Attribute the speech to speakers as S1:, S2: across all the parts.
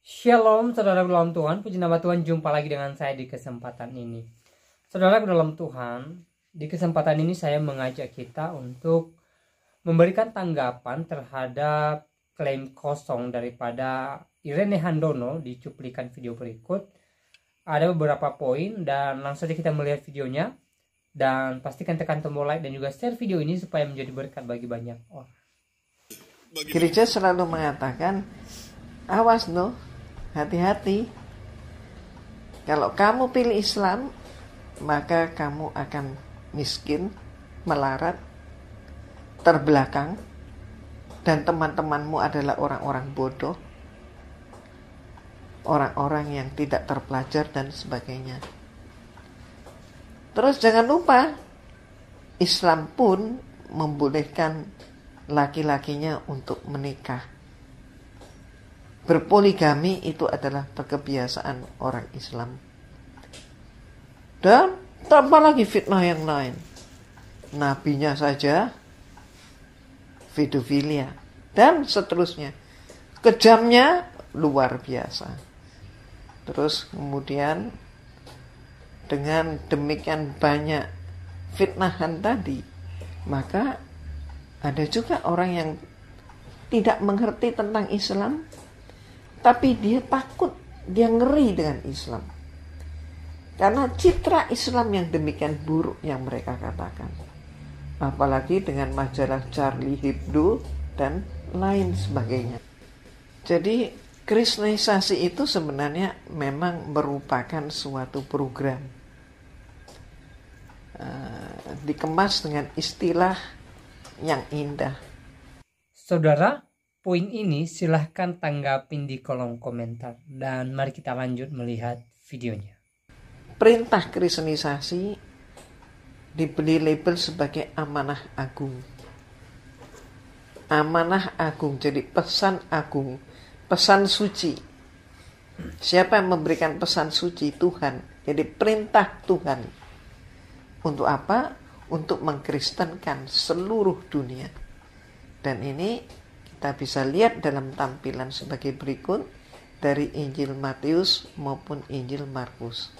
S1: Shalom saudara dalam Tuhan, puji nama Tuhan, jumpa lagi dengan saya di kesempatan ini. Saudara dalam Tuhan, di kesempatan ini saya mengajak kita untuk memberikan tanggapan terhadap klaim kosong daripada Irene Handono di cuplikan video berikut. Ada beberapa poin dan langsung saja kita melihat videonya. Dan pastikan tekan tombol like dan juga share video ini supaya menjadi berkat bagi banyak orang.
S2: Gereja selalu mengatakan, awas no, hati-hati. Kalau kamu pilih Islam, maka kamu akan miskin, melarat, terbelakang, dan teman-temanmu adalah orang-orang bodoh, orang-orang yang tidak terpelajar dan sebagainya. Terus jangan lupa, Islam pun membolehkan laki-lakinya untuk menikah. Berpoligami itu adalah kebiasaan orang Islam. Dan tambah lagi fitnah yang lain. Nabinya saja pedofilia dan seterusnya. Kejamnya luar biasa. Terus kemudian dengan demikian banyak fitnahan tadi, maka ada juga orang yang tidak mengerti tentang Islam, tapi dia takut, dia ngeri dengan Islam. Karena citra Islam yang demikian buruk yang mereka katakan. Apalagi dengan majalah Charlie Hebdo dan lain sebagainya. Jadi Kristenisasi itu sebenarnya memang merupakan suatu program. Dikemas dengan istilah yang indah.
S1: Saudara, poin ini silahkan tanggapin di kolom komentar. Dan mari kita lanjut melihat videonya.
S2: Perintah kristenisasi diberi label sebagai amanah agung. Amanah agung, jadi pesan agung, pesan suci. Siapa yang memberikan pesan suci? Tuhan. Jadi perintah Tuhan. Untuk apa? Untuk mengkristenkan seluruh dunia. Dan ini kita bisa lihat dalam tampilan sebagai berikut dari Injil Matius maupun Injil Markus.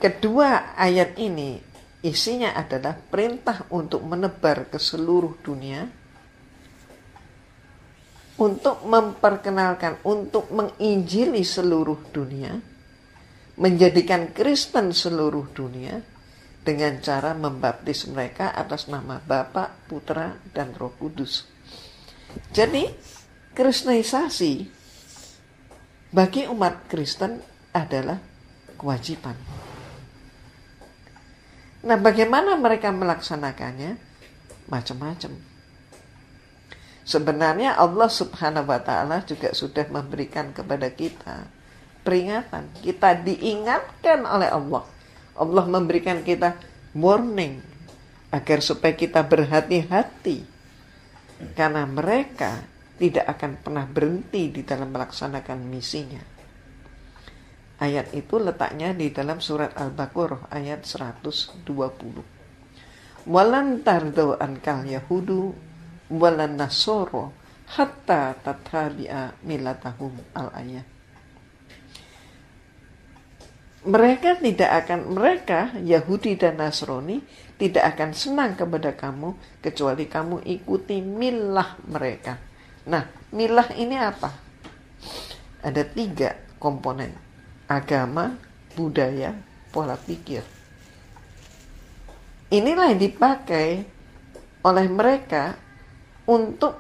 S2: Kedua ayat ini isinya adalah perintah untuk menebar ke seluruh dunia, untuk memperkenalkan, untuk menginjili seluruh dunia, menjadikan Kristen seluruh dunia dengan cara membaptis mereka atas nama Bapa, Putra, dan Roh Kudus. Jadi, kristenisasi bagi umat Kristen adalah kewajiban. Nah, bagaimana mereka melaksanakannya? Macam-macam. Sebenarnya Allah Subhanahu wa Ta'ala juga sudah memberikan kepada kita peringatan. Kita diingatkan oleh Allah. Allah memberikan kita warning agar supaya kita berhati-hati. Karena mereka tidak akan pernah berhenti di dalam melaksanakan misinya. Ayat itu letaknya di dalam surat Al-Baqarah ayat 120. Walan tardo ankal yahudu walan nasoro hatta tattabi'a millatahum al-ayat. Mereka Yahudi dan Nasrani tidak akan senang kepada kamu kecuali kamu ikuti milah mereka. Nah, milah ini apa? Ada 3 komponen: agama, budaya, pola pikir. Inilah yang dipakai oleh mereka untuk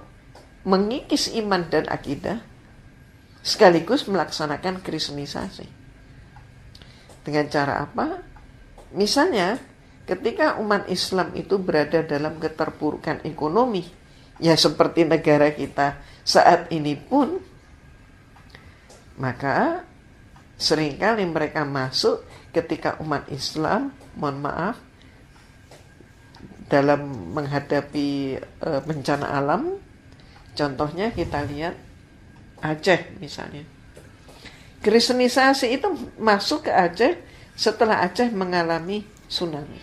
S2: mengikis iman dan akidah sekaligus melaksanakan kristenisasi. Dengan cara apa? Misalnya, ketika umat Islam itu berada dalam keterpurukan ekonomi, ya seperti negara kita saat ini pun, maka seringkali mereka masuk ketika umat Islam, mohon maaf, dalam menghadapi bencana alam. Contohnya kita lihat Aceh misalnya. Kristenisasi itu masuk ke Aceh setelah Aceh mengalami tsunami.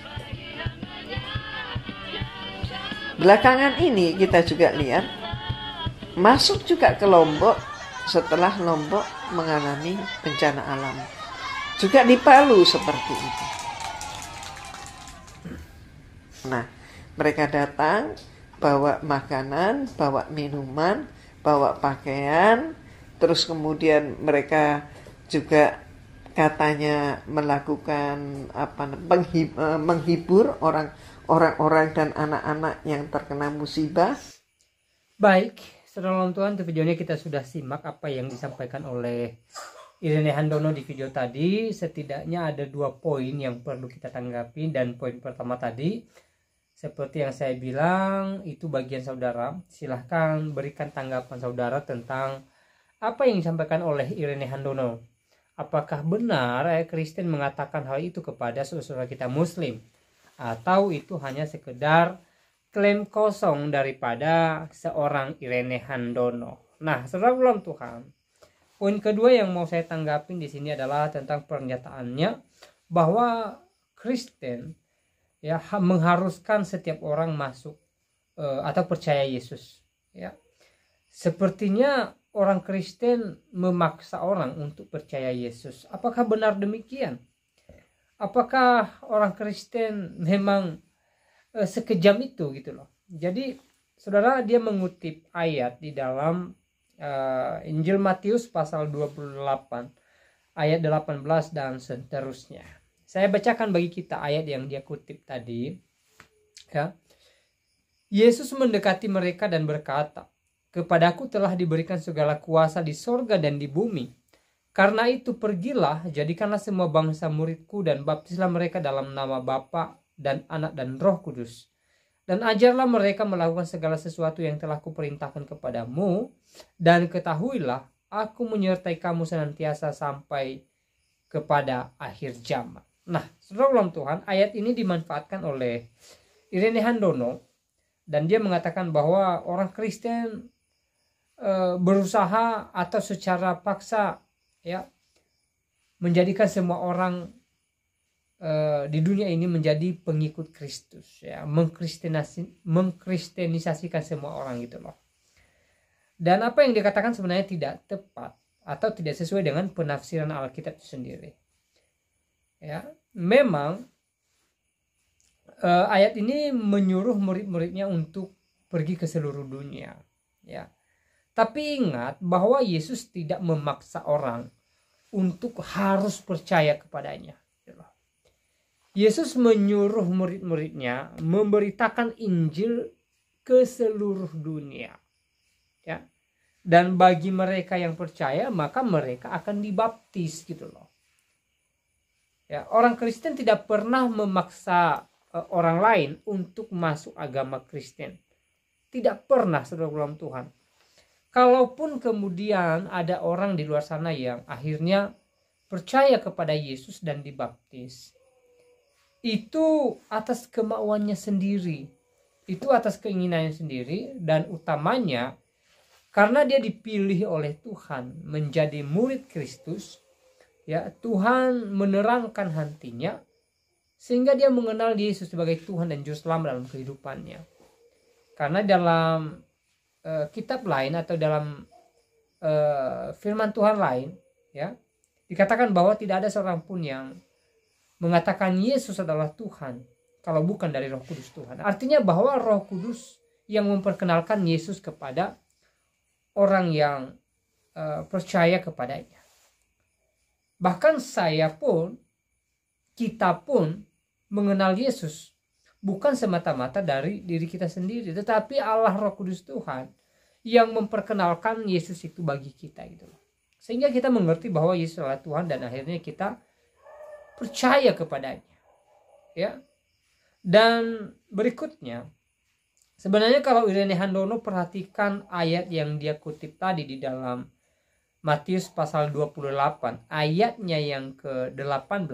S2: Belakangan ini kita juga lihat masuk juga ke Lombok setelah Lombok mengalami bencana alam. Juga di Palu seperti itu. Nah, mereka datang bawa makanan, bawa minuman, bawa pakaian, terus kemudian mereka juga katanya melakukan menghibur orang-orang dan anak-anak yang terkena musibah.
S1: Baik, saudara Tuhan, di videonya kita sudah simak apa yang disampaikan oleh Irene Handono di video tadi. Setidaknya ada 2 poin yang perlu kita tanggapi, dan poin pertama tadi seperti yang saya bilang itu bagian saudara. Silahkan berikan tanggapan saudara tentang apa yang disampaikan oleh Irene Handono. Apakah benar Kristen mengatakan hal itu kepada saudara kita Muslim, atau itu hanya sekedar klaim kosong daripada seorang Irene Handono? Nah, saudara ulang Tuhan, poin kedua yang mau saya tanggapin di sini adalah tentang pernyataannya bahwa Kristen ya mengharuskan setiap orang masuk atau percaya Yesus. Ya, sepertinya orang Kristen memaksa orang untuk percaya Yesus. Apakah benar demikian? Apakah orang Kristen memang sekejam itu gitu loh? Jadi saudara, dia mengutip ayat di dalam Injil Matius pasal 28 ayat 18 dan seterusnya. Saya bacakan bagi kita ayat yang dia kutip tadi. Ya. Yesus mendekati mereka dan berkata, "Kepadaku telah diberikan segala kuasa di sorga dan di bumi. Karena itu pergilah, jadikanlah semua bangsa muridku dan baptislah mereka dalam nama Bapa dan Anak dan Roh Kudus. Dan ajarlah mereka melakukan segala sesuatu yang telah kuperintahkan kepadamu. Dan ketahuilah, aku menyertai kamu senantiasa sampai kepada akhir zaman." Nah, saudara ulang Tuhan, ayat ini dimanfaatkan oleh Irene Handono, dan dia mengatakan bahwa orang Kristen berusaha atau secara paksa ya menjadikan semua orang di dunia ini menjadi pengikut Kristus, ya, mengkristenisasikan semua orang gitu loh. Dan apa yang dikatakan sebenarnya tidak tepat atau tidak sesuai dengan penafsiran Alkitab itu sendiri. Ya, memang ayat ini menyuruh murid-muridnya untuk pergi ke seluruh dunia, ya. Tapi ingat bahwa Yesus tidak memaksa orang untuk harus percaya kepadanya. Yesus menyuruh murid-muridnya memberitakan Injil ke seluruh dunia. Ya. Dan bagi mereka yang percaya, maka mereka akan dibaptis gitu loh. Ya, orang Kristen tidak pernah memaksa orang lain untuk masuk agama Kristen. Tidak pernah, saudara dalam Tuhan. Kalaupun kemudian ada orang di luar sana yang akhirnya percaya kepada Yesus dan dibaptis, itu atas kemauannya sendiri, itu atas keinginannya sendiri, dan utamanya karena dia dipilih oleh Tuhan menjadi murid Kristus. Ya, Tuhan menerangkan hatinya sehingga dia mengenal Yesus sebagai Tuhan dan Juru Selamat dalam kehidupannya. Karena dalam kitab lain atau dalam firman Tuhan lain, ya, dikatakan bahwa tidak ada seorang pun yang mengatakan Yesus adalah Tuhan kalau bukan dari Roh Kudus Tuhan. Artinya bahwa Roh Kudus yang memperkenalkan Yesus kepada orang yang percaya kepadanya. Bahkan saya pun, kita pun mengenal Yesus bukan semata-mata dari diri kita sendiri, tetapi Allah Roh Kudus Tuhan yang memperkenalkan Yesus itu bagi kita gitu loh. Sehingga kita mengerti bahwa Yesus adalah Tuhan dan akhirnya kita percaya kepadanya. Ya. Dan berikutnya, sebenarnya kalau Irene Handono perhatikan ayat yang dia kutip tadi di dalam Matius pasal 28, ayatnya yang ke-18,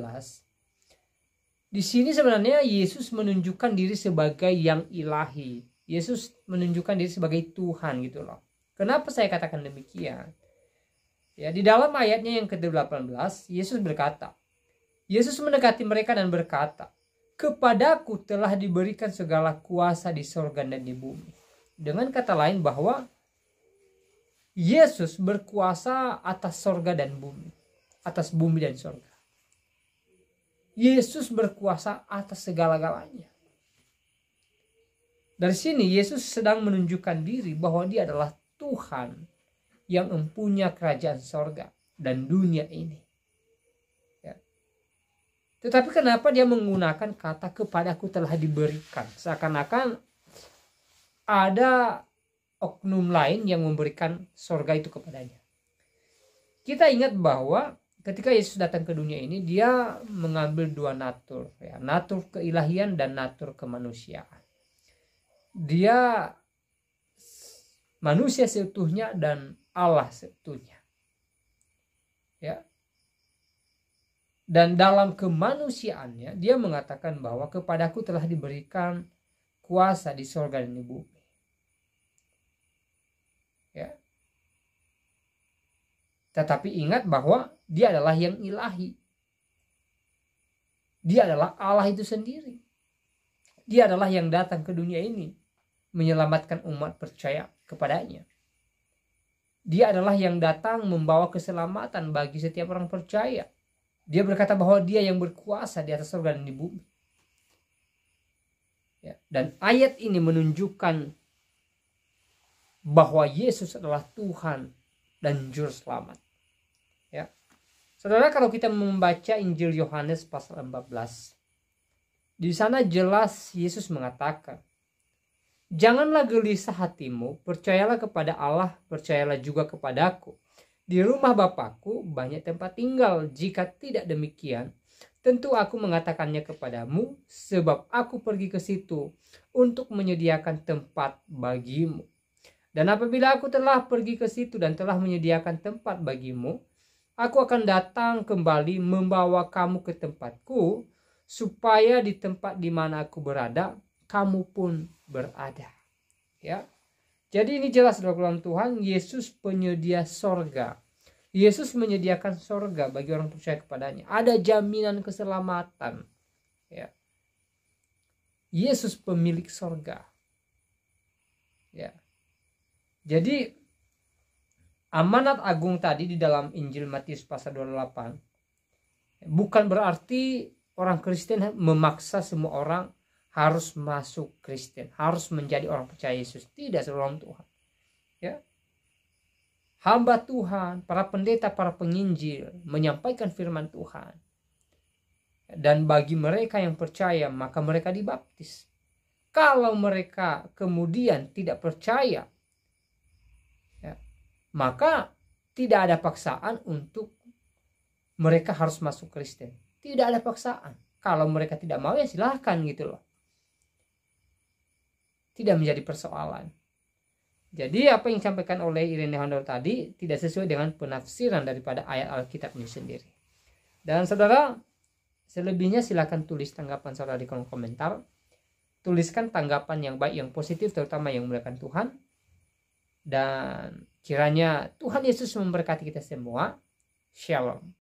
S1: di sini sebenarnya Yesus menunjukkan diri sebagai yang ilahi. Yesus menunjukkan diri sebagai Tuhan gitu loh. Kenapa saya katakan demikian? Ya, di dalam ayatnya yang ke-18, Yesus berkata, Yesus mendekati mereka dan berkata, "Kepadaku telah diberikan segala kuasa di sorga dan di bumi." Dengan kata lain bahwa Yesus berkuasa atas sorga dan bumi, atas bumi dan sorga. Yesus berkuasa atas segala-galanya. Dari sini Yesus sedang menunjukkan diri bahwa dia adalah Tuhan yang mempunyai kerajaan sorga dan dunia ini. Ya. Tetapi kenapa dia menggunakan kata kepadaku telah diberikan? Seakan-akan ada oknum lain yang memberikan sorga itu kepadanya. Kita ingat bahwa ketika Yesus datang ke dunia ini, dia mengambil dua natur, ya, natur keilahian dan natur kemanusiaan. Dia manusia seutuhnya dan Allah seutuhnya. Ya. Dan dalam kemanusiaannya dia mengatakan bahwa kepadaku telah diberikan kuasa di sorga dan di bumi. Ya. Tetapi ingat bahwa dia adalah yang ilahi. Dia adalah Allah itu sendiri. Dia adalah yang datang ke dunia ini menyelamatkan umat percaya kepadanya. Dia adalah yang datang membawa keselamatan bagi setiap orang percaya. Dia berkata bahwa dia yang berkuasa di atas surga dan di bumi. Ya, dan ayat ini menunjukkan bahwa Yesus adalah Tuhan dan Juru Selamat. Ya. Saudara, kalau kita membaca Injil Yohanes pasal 14, di sana jelas Yesus mengatakan, janganlah gelisah hatimu, percayalah kepada Allah, percayalah juga kepadaku. Di rumah Bapakku banyak tempat tinggal, jika tidak demikian, tentu aku mengatakannya kepadamu, sebab aku pergi ke situ untuk menyediakan tempat bagimu. Dan apabila aku telah pergi ke situ dan telah menyediakan tempat bagimu, aku akan datang kembali membawa kamu ke tempatku, supaya di tempat di mana aku berada, kamu pun berada. Ya. Jadi ini jelas dalam Tuhan, Yesus penyedia sorga. Yesus menyediakan sorga bagi orang percaya kepadanya. Ada jaminan keselamatan. Ya. Yesus pemilik sorga. Ya. Jadi amanat agung tadi di dalam Injil Matius pasal 28 bukan berarti orang Kristen memaksa semua orang harus masuk Kristen, harus menjadi orang percaya Yesus. Tidak, saudara Tuhan. Ya. Hamba Tuhan, para pendeta, para penginjil menyampaikan firman Tuhan. Dan bagi mereka yang percaya, maka mereka dibaptis. Kalau mereka kemudian tidak percaya, ya, maka tidak ada paksaan untuk mereka harus masuk Kristen. Tidak ada paksaan. Kalau mereka tidak mau, ya silahkan gitu loh. Tidak menjadi persoalan. Jadi apa yang disampaikan oleh Irene Handel tadi tidak sesuai dengan penafsiran daripada ayat Alkitab ini sendiri. Dan saudara, selebihnya silakan tulis tanggapan saudara di kolom komentar. Tuliskan tanggapan yang baik, yang positif, terutama yang memuliakan Tuhan. Dan kiranya Tuhan Yesus memberkati kita semua. Shalom.